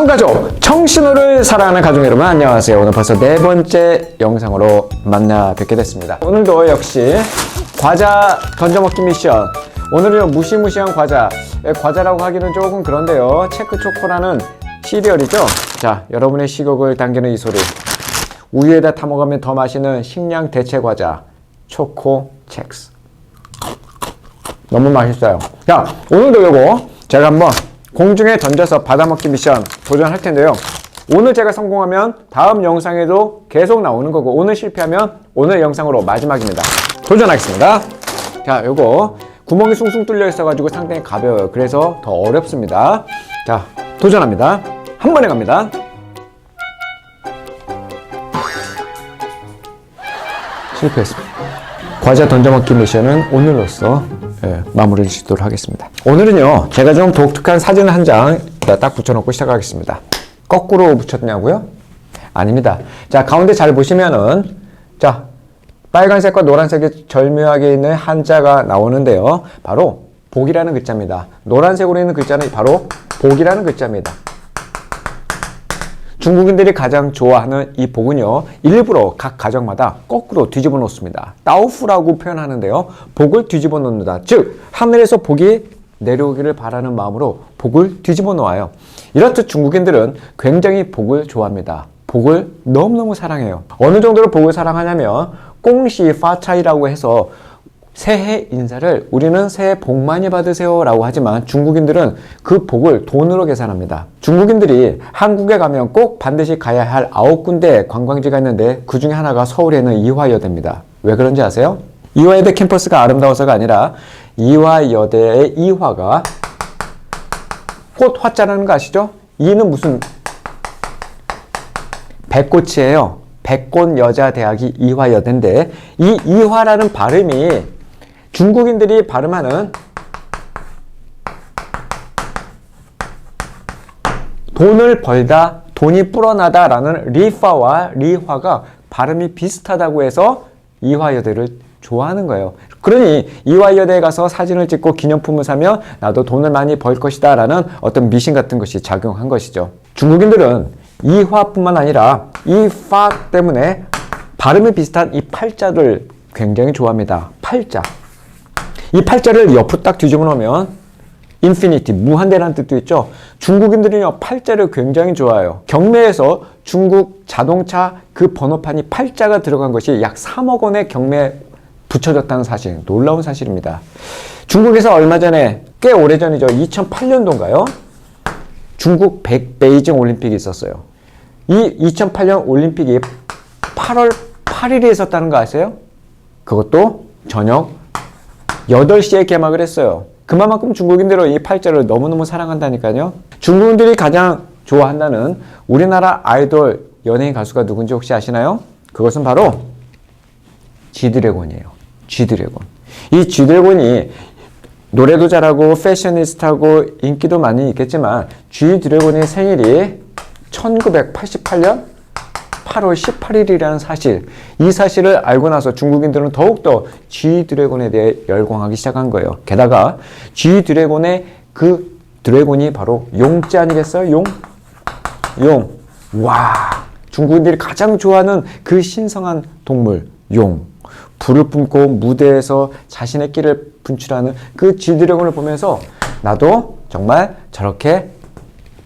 가족, 청신호를 사랑하는 가족 여러분 안녕하세요. 오늘 벌써 네 번째 영상으로 만나 뵙게 됐습니다. 오늘도 역시 과자 던져먹기 미션. 오늘은 무시무시한 과자. 과자라고 하기는 조금 그런데요. 체크초코라는 시리얼이죠. 자, 여러분의 식욕을 당기는 이 소리. 우유에다 타먹으면 더 맛있는 식량 대체 과자 초코 첵스. 너무 맛있어요. 자, 오늘도 요거 제가 한번 공중에 던져서 받아먹기 미션 도전할 텐데요. 오늘 제가 성공하면 다음 영상에도 계속 나오는 거고, 오늘 실패하면 오늘 영상으로 마지막입니다. 도전하겠습니다. 자, 요거 구멍이 숭숭 뚫려 있어가지고 상당히 가벼워요. 그래서 더 어렵습니다. 자, 도전합니다. 한 번에 갑니다. 실패했습니다. 과자 던져먹기 미션은 오늘로써 마무리를 짓도록 하겠습니다. 오늘은요, 제가 좀 독특한 사진 한 장 딱 붙여놓고 시작하겠습니다. 거꾸로 붙였냐고요? 아닙니다. 자, 가운데 잘 보시면은, 자, 빨간색과 노란색이 절묘하게 있는 한자가 나오는데요. 바로 복이라는 글자입니다. 노란색으로 있는 글자는 바로 복이라는 글자입니다. 중국인들이 가장 좋아하는 이 복은요, 일부러 각 가정마다 거꾸로 뒤집어 놓습니다. 따오후라고 표현하는데요. 복을 뒤집어 놓는다. 즉, 하늘에서 복이 내려오기를 바라는 마음으로 복을 뒤집어 놓아요. 이렇듯 중국인들은 굉장히 복을 좋아합니다. 복을 너무너무 사랑해요. 어느 정도로 복을 사랑하냐면, 꽁시 파차이라고 해서 새해 인사를 우리는 새해 복 많이 받으세요 라고 하지만 중국인들은 그 복을 돈으로 계산합니다. 중국인들이 한국에 가면 꼭 반드시 가야 할 9군데 관광지가 있는데 그 중에 하나가 서울에 있는 이화여대입니다. 왜 그런지 아세요? 이화여대 캠퍼스가 아름다워서가 아니라 이화여대의 이화가 꽃 화자라는 거 아시죠? 이는 무슨 백꽃이에요. 백꽃여자대학이 이화여대인데 이 이화라는 발음이 중국인들이 발음하는 돈을 벌다, 돈이 불어나다 라는 리파와 리화가 발음이 비슷하다고 해서 이화여대를 좋아하는 거예요. 그러니 이화여대에 가서 사진을 찍고 기념품을 사면 나도 돈을 많이 벌 것이다 라는 어떤 미신 같은 것이 작용한 것이죠. 중국인들은 이화뿐만 아니라 이 파 때문에 발음이 비슷한 이 팔자를 굉장히 좋아합니다. 팔자. 이 팔자를 옆으로 딱 뒤집어 놓으면 인피니티, 무한대라는 뜻도 있죠. 중국인들은요, 팔자를 굉장히 좋아해요. 경매에서 중국 자동차 그 번호판이 팔자가 들어간 것이 약 3억 원의 경매에 붙여졌다는 사실, 놀라운 사실입니다. 중국에서 얼마 전에, 꽤 오래전이죠. 2008년도인가요? 중국 베이징 올림픽이 있었어요. 이 2008년 올림픽이 8월 8일에 있었다는 거 아세요? 그것도 저녁 8시에 개막을 했어요. 그만큼 중국인들은 이 팔자를 너무너무 사랑한다니까요. 중국인들이 가장 좋아한다는 우리나라 아이돌 연예인 가수가 누군지 혹시 아시나요? 그것은 바로 G드래곤이에요. G드래곤. 이 G드래곤이 노래도 잘하고 패셔니스타고 인기도 많이 있겠지만 G드래곤의 생일이 1988년 8월 18일이라는 사실, 이 사실을 알고 나서 중국인들은 더욱더 G드래곤에 대해 열광하기 시작한 거예요. 게다가 G드래곤의 그 드래곤이 바로 용자 아니겠어요? 용. 와, 중국인들이 가장 좋아하는 그 신성한 동물, 용. 불을 뿜고 무대에서 자신의 끼를 분출하는 그 G드래곤을 보면서 나도 정말 저렇게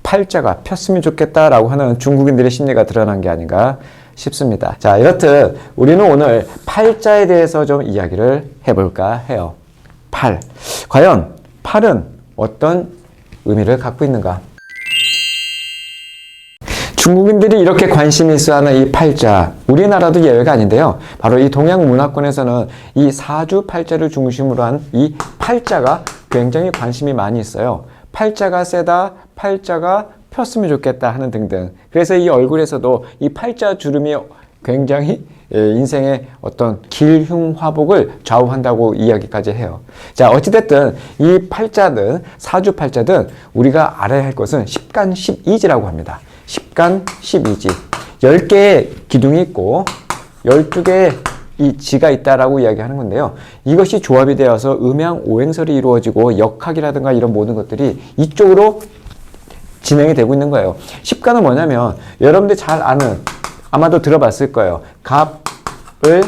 팔자가 폈으면 좋겠다라고 하는 중국인들의 심리가 드러난 게 아닌가 싶습니다. 자, 이렇듯 우리는 오늘 팔자에 대해서 좀 이야기를 해볼까 해요. 팔. 과연 팔은 어떤 의미를 갖고 있는가? 중국인들이 이렇게 관심이 있어하는 이 팔자, 우리나라도 예외가 아닌데요. 바로 이 동양 문화권에서는 이 사주팔자를 중심으로 한 이 팔자가 굉장히 관심이 많이 있어요. 팔자가 세다, 팔자가 폈으면 좋겠다 하는 등등. 그래서 이 얼굴에서도 이 팔자 주름이 굉장히 인생의 어떤 길흉화복을 좌우한다고 이야기까지 해요. 자, 어찌됐든 이 팔자든 사주팔자든 우리가 알아야 할 것은 십간 십이지라고 합니다. 십간 십이지. 10개의 기둥이 있고 12개의 이 지가 있다라고 이야기하는 건데요. 이것이 조합이 되어서 음양 오행설이 이루어지고 역학이라든가 이런 모든 것들이 이쪽으로 진행이 되고 있는 거예요. 십간은 뭐냐면 여러분들 잘 아는, 아마도 들어봤을 거예요. 갑, 을,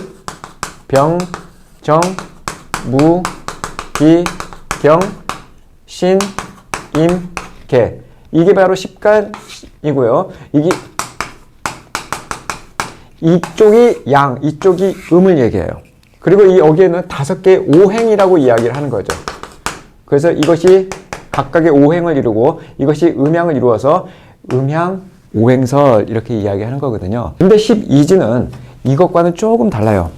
병, 정, 무, 기, 경, 신, 임, 개. 이게 바로 십간이고요. 이쪽이 양, 이쪽이 음을 얘기해요. 그리고 여기에는 5개의 오행이라고 이야기를 하는 거죠. 그래서 이것이 각각의 오행을 이루고 이것이 음양을 이루어서 음양, 오행설 이렇게 이야기하는 거거든요. 근데 12지는 이것과는 조금 달라요.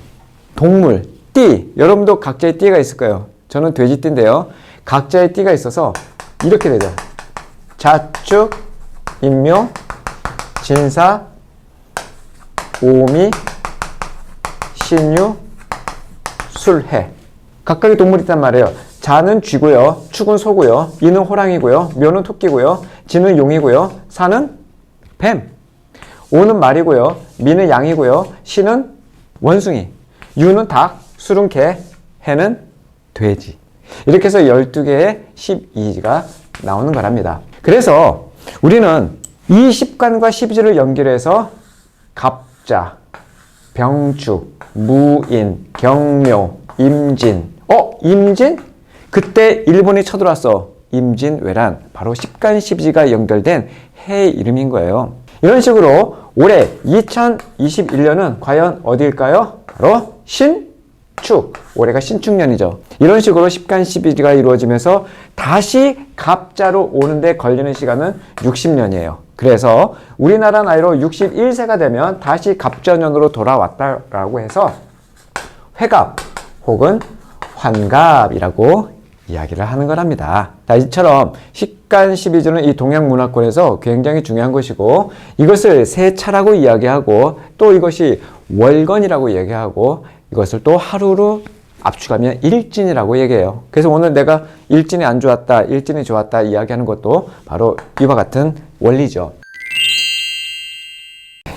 동물, 띠. 여러분도 각자의 띠가 있을 거예요. 저는 돼지띠인데요. 각자의 띠가 있어서 이렇게 되죠. 자축, 인묘, 진사, 오미, 신유, 술해. 각각의 동물이 있단 말이에요. 자는 쥐고요. 축은 소고요. 이는 호랑이고요. 묘는 토끼고요. 지는 용이고요. 사는 뱀. 오는 말이고요. 미는 양이고요. 신은 원숭이. 유는 닭. 술은 개. 해는 돼지. 이렇게 해서 12개의 12지가 나오는 거랍니다. 그래서 우리는 이 십간과 12지를 연결해서 갑자, 병축, 무인, 경묘, 임진. 임진? 그때 일본이 쳐들어왔어. 임진왜란. 바로 십간 12지가 연결된 해의 이름인 거예요. 이런 식으로 올해 2021년은 과연 어디일까요? 바로 신축. 올해가 신축년이죠. 이런 식으로 십간 12지가 이루어지면서 다시 갑자로 오는데 걸리는 시간은 60년이에요. 그래서 우리나라 나이로 61세가 되면 다시 갑자년으로 돌아왔다라고 해서 회갑 혹은 환갑이라고 이야기를 하는 거랍니다. 자, 이처럼 십간 12지는 이 동양 문화권에서 굉장히 중요한 것이고 이것을 세차라고 이야기하고 또 이것이 월건이라고 얘기하고 이것을 또 하루로 압축하면 일진이라고 얘기해요. 그래서 오늘 내가 일진이 안 좋았다, 일진이 좋았다 이야기하는 것도 바로 이와 같은 원리죠.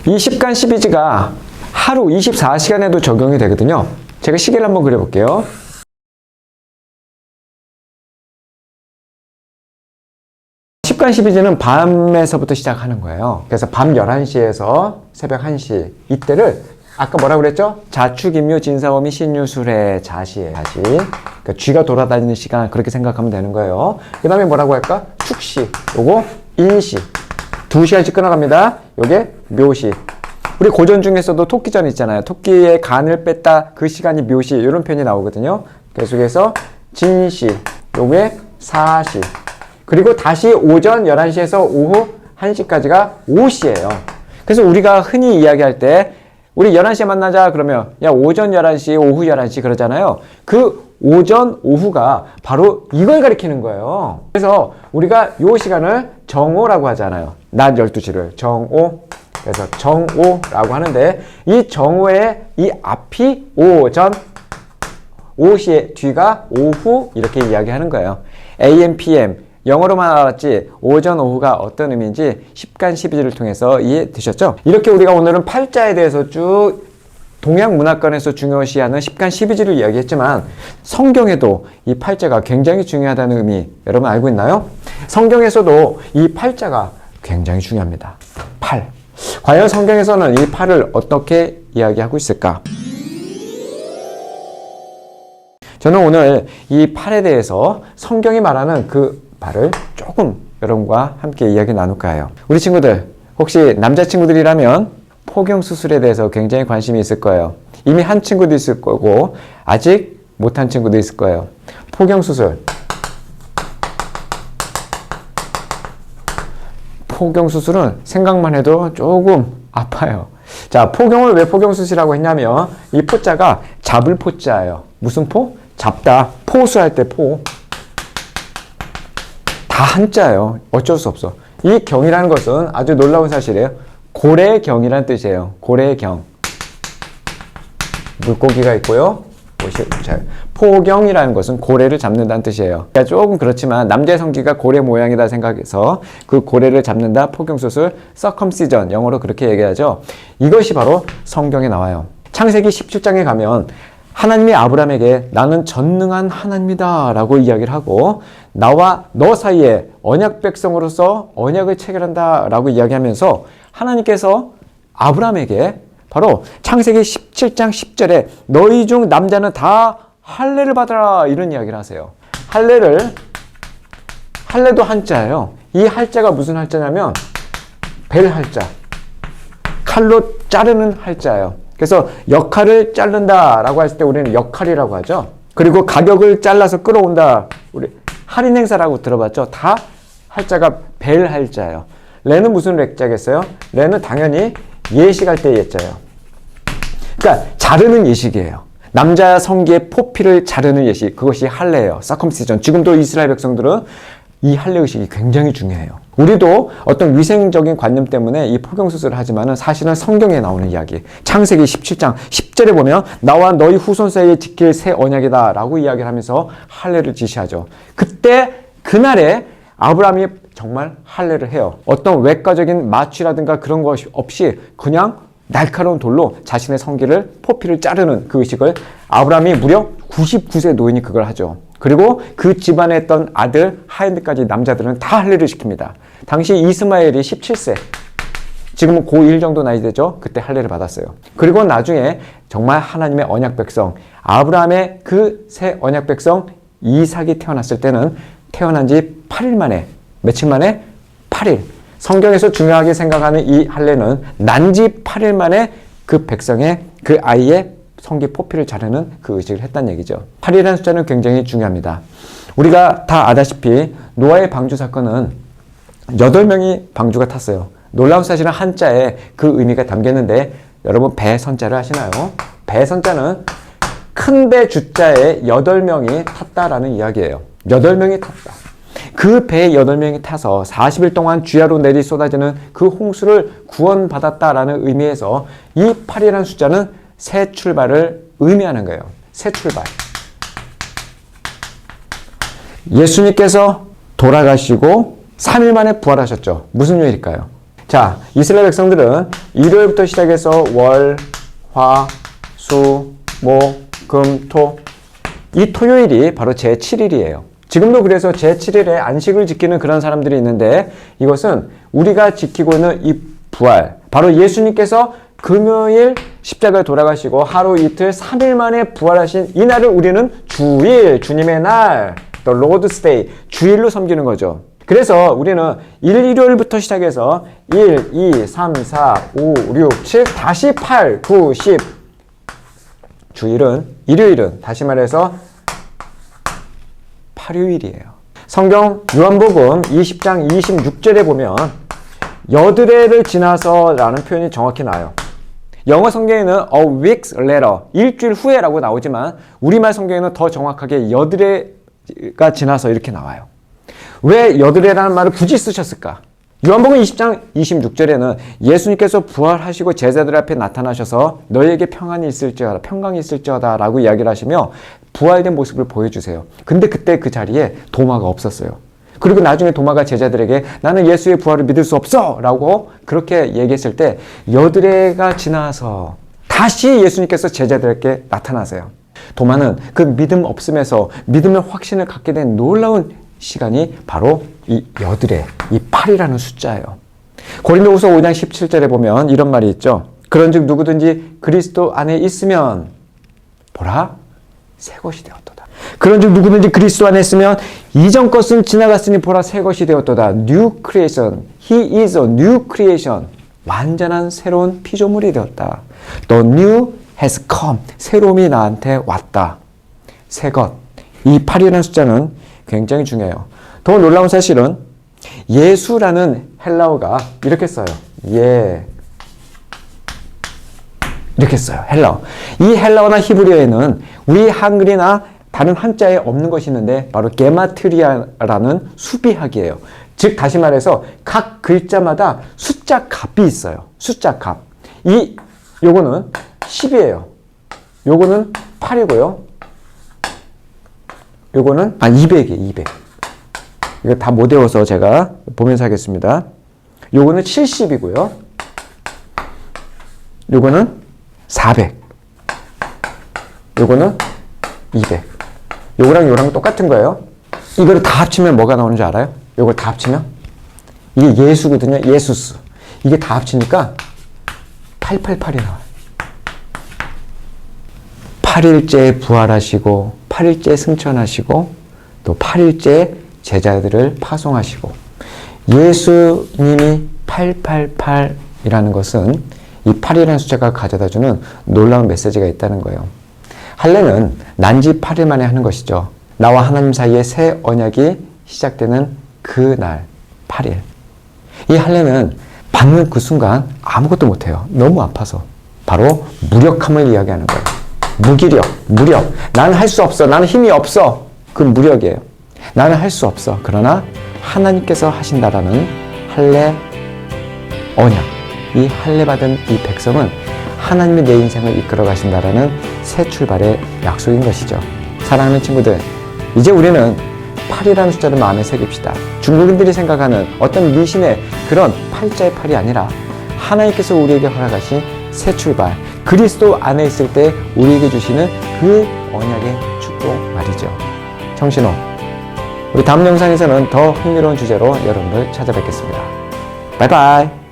이 십간 12지가 하루 24시간에도 적용이 되거든요. 제가 시계를 한번 그려볼게요. 십간 12지는 밤에서부터 시작하는 거예요. 그래서 밤 11시에서 새벽 1시 이때를 아까 뭐라고 그랬죠? 자축인묘 진사오미 신유술의 자시예요. 자시. 그러니까 쥐가 돌아다니는 시간 그렇게 생각하면 되는 거예요. 그 다음에 뭐라고 할까? 축시. 요거 인시. 2시간씩 끊어갑니다. 요게 묘시. 우리 고전 중에서도 토끼전 있잖아요. 토끼의 간을 뺐다 그 시간이 묘시. 이런 표현이 나오거든요. 계속해서 진시. 요게 사시. 그리고 다시 오전 11시에서 오후 1시까지가 오시예요. 그래서 우리가 흔히 이야기할 때 우리 11시에 만나자 그러면 야 오전 11시, 오후 11시 그러잖아요. 그 오전, 오후가 바로 이걸 가리키는 거예요. 그래서 우리가 요 시간을 정오라고 하잖아요. 낮 12시를 정오. 그래서 정오라고 하는데 이 정오의 이 앞이 오전, 오시의 뒤가 오후 이렇게 이야기하는 거예요. AM, PM 영어로만 알았지 오전, 오후가 어떤 의미인지 십간 12지를 통해서 이해되셨죠? 이렇게 우리가 오늘은 팔자에 대해서 쭉 동양 문화권에서 중요시하는 십간 12지를 이야기했지만 성경에도 이 팔자가 굉장히 중요하다는 의미 여러분 알고 있나요? 성경에서도 이 팔자가 굉장히 중요합니다. 팔. 과연 성경에서는 이 팔을 어떻게 이야기하고 있을까? 저는 오늘 이 팔에 대해서 성경이 말하는 그 말을 조금 여러분과 함께 이야기 나눌까 해요. 우리 친구들 혹시 남자친구들이라면 포경수술에 대해서 굉장히 관심이 있을 거예요. 이미 한 친구도 있을 거고 아직 못한 친구도 있을 거예요. 포경수술. 포경수술은 생각만 해도 조금 아파요. 자, 포경을 왜 포경수술이라고 했냐면 이 포자가 잡을 포자예요. 무슨 포? 잡다. 포수할 때 포. 다 한자예요. 어쩔 수 없어. 이 경이라는 것은 아주 놀라운 사실이에요. 고래경이라는 뜻이에요. 고래경. 물고기가 있고요. 포경이라는 것은 고래를 잡는다는 뜻이에요. 조금 그렇지만 남자의 성기가 고래 모양이다 생각해서 그 고래를 잡는다 포경수술, 서컴시전 영어로 그렇게 얘기하죠. 이것이 바로 성경에 나와요. 창세기 17장에 가면 하나님이 아브라함에게 나는 전능한 하나님이다 라고 이야기를 하고 나와 너 사이에 언약 백성으로서 언약을 체결한다 라고 이야기하면서 하나님께서 아브라함에게 바로 창세기 17장 10절에 너희 중 남자는 다 할례를 받아라 이런 이야기를 하세요. 할례도 한자예요. 이 할자가 무슨 할자냐면 벨 할자, 칼로 자르는 할자예요. 그래서 역할을 자른다 라고 했을 때 우리는 역할이라고 하죠. 그리고 가격을 잘라서 끌어온다, 우리 할인 행사라고 들어봤죠. 다 할자가 벨 할자예요. 레는 무슨 레자겠어요? 레는 당연히 예식할 때 예자예요. 그러니까 자르는 예식이에요. 남자 성기의 포피를 자르는 예식, 그것이 할례예요. 서컴시전. 지금도 이스라엘 백성들은 이 할례 의식이 굉장히 중요해요. 우리도 어떤 위생적인 관념 때문에 이 포경수술을 하지만 사실은 성경에 나오는 이야기, 창세기 17장 10절에 보면 나와 너희 후손 사이에 지킬 새 언약이다 라고 이야기를 하면서 할례를 지시하죠. 그때 그날에 아브라함이 정말 할례를 해요. 어떤 외과적인 마취라든가 그런 것이 없이 그냥 날카로운 돌로 자신의 성기를 포피를 자르는 그 의식을 아브라함이 무려 99세 노인이 그걸 하죠. 그리고 그 집안에 있던 아들 하인들까지 남자들은 다 할례를 시킵니다. 당시 이스마엘이 17세, 지금은 고1 정도 나이 되죠. 그때 할례를 받았어요. 그리고 나중에 정말 하나님의 언약 백성 아브라함의 그 새 언약 백성 이삭이 태어났을 때는 태어난 지 8일 만에, 며칠 만에 8일. 성경에서 중요하게 생각하는 이 할례는 난지 8일 만에 그 백성의, 그 아이의 성기 포피를 자르는 그 의식을 했다는 얘기죠. 8이라는 숫자는 굉장히 중요합니다. 우리가 다 아다시피 노아의 방주 사건은 8명이 방주가 탔어요. 놀라운 사실은 한자에 그 의미가 담겼는데 여러분 배 선자를 아시나요? 배 선자는 큰 배 주자에 8명이 탔다라는 이야기예요. 8명이 탔다. 그 배에 8명이 타서 40일 동안 주야로 내리 쏟아지는 그 홍수를 구원받았다라는 의미에서 이 8이라는 숫자는 새 출발을 의미하는 거예요. 새 출발. 예수님께서 돌아가시고 3일 만에 부활하셨죠. 무슨 요일일까요? 자, 이스라엘 백성들은 일요일부터 시작해서 월, 화, 수, 목, 금, 토. 이 토요일이 바로 제7일이에요. 지금도 그래서 제7일에 안식을 지키는 그런 사람들이 있는데 이것은 우리가 지키고 있는 이 부활, 바로 예수님께서 금요일 십자가에 돌아가시고 하루 이틀 3일 만에 부활하신 이 날을 우리는 주일, 주님의 날, The Lord's Day, 주일로 섬기는 거죠. 그래서 우리는 일요일부터 시작해서 1, 2, 3, 4, 5, 6, 7, 다시 8, 9, 10. 주일은, 일요일은 다시 말해서 8요일이에요. 성경 요한복음 20장 26절에 보면 여드레를 지나서 라는 표현이 정확히 나와요. 영어 성경에는 a week's later, 일주일 후에라고 나오지만 우리말 성경에는 더 정확하게 여드레가 지나서 이렇게 나와요. 왜 여드레라는 말을 굳이 쓰셨을까? 요한복음 20장 26절에는 예수님께서 부활하시고 제자들 앞에 나타나셔서 너희에게 평안이 있을지어다, 평강이 있을지어다 라고 이야기를 하시며 부활된 모습을 보여주세요. 근데 그때 그 자리에 도마가 없었어요. 그리고 나중에 도마가 제자들에게 나는 예수의 부활을 믿을 수 없어 라고 그렇게 얘기했을 때 여드레가 지나서 다시 예수님께서 제자들에게 나타나세요. 도마는 그 믿음 없음에서 믿음의 확신을 갖게 된 놀라운 시간이 바로 이 여드레, 이 8이라는 숫자예요. 고린도후서 5장 17절에 보면 이런 말이 있죠. 그런즉 누구든지 그리스도 안에 있으면 보라 새 것이 되었도다. 그런즉 누구든지 그리스도 안에 있으면 이전 것은 지나갔으니 보라 새 것이 되었도다. New creation. He is a new creation. 완전한 새로운 피조물이 되었다. The new has come. 새로움이 나한테 왔다. 새 것. 이 8이라는 숫자는 굉장히 중요해요. 더 놀라운 사실은 예수라는 헬라어가 이렇게 써요. 이렇게 써요. 헬라어. 이 헬라어나 히브리어에는 우리 한글이나 다른 한자에 없는 것이 있는데 바로 게마트리아라는 수비학이에요. 즉 다시 말해서 각 글자마다 숫자 값이 있어요. 숫자 값. 요거는 10이에요. 요거는 8이고요. 요거는 200이에요. 200. 이거 다 못 외워서 제가 보면서 하겠습니다. 요거는 70이고요. 요거는 400. 요거는 200. 요거랑 요랑 똑같은 거예요. 이거를 다 합치면 뭐가 나오는 줄 알아요? 요걸 다 합치면? 이게 예수거든요. 예수스. 이게 다 합치니까 888이 나와요. 8일째 부활하시고 8일째 승천하시고 또 8일째 제자들을 파송하시고 예수님이 888이라는 것은 이 8이라는 숫자가 가져다주는 놀라운 메시지가 있다는 거예요. 할례는 난지 8일 만에 하는 것이죠. 나와 하나님 사이에 새 언약이 시작되는 그날 8일. 이 할례는 받는 그 순간 아무것도 못해요. 너무 아파서. 바로 무력함을 이야기하는 거예요. 무기력, 무력. 나는 할 수 없어. 나는 힘이 없어. 그 무력이에요. 나는 할 수 없어. 그러나 하나님께서 하신다라는 할례 언약. 이 할례 받은 이 백성은 하나님이 내 인생을 이끌어 가신다라는 새 출발의 약속인 것이죠. 사랑하는 친구들, 이제 우리는 8이라는 숫자를 마음에 새깁시다. 중국인들이 생각하는 어떤 미신의 그런 8자의 8이 아니라 하나님께서 우리에게 허락하신 새 출발, 그리스도 안에 있을 때 우리에게 주시는 그 언약의 축복 말이죠. 정신호, 우리 다음 영상에서는 더 흥미로운 주제로 여러분을 찾아뵙겠습니다. 바이바이.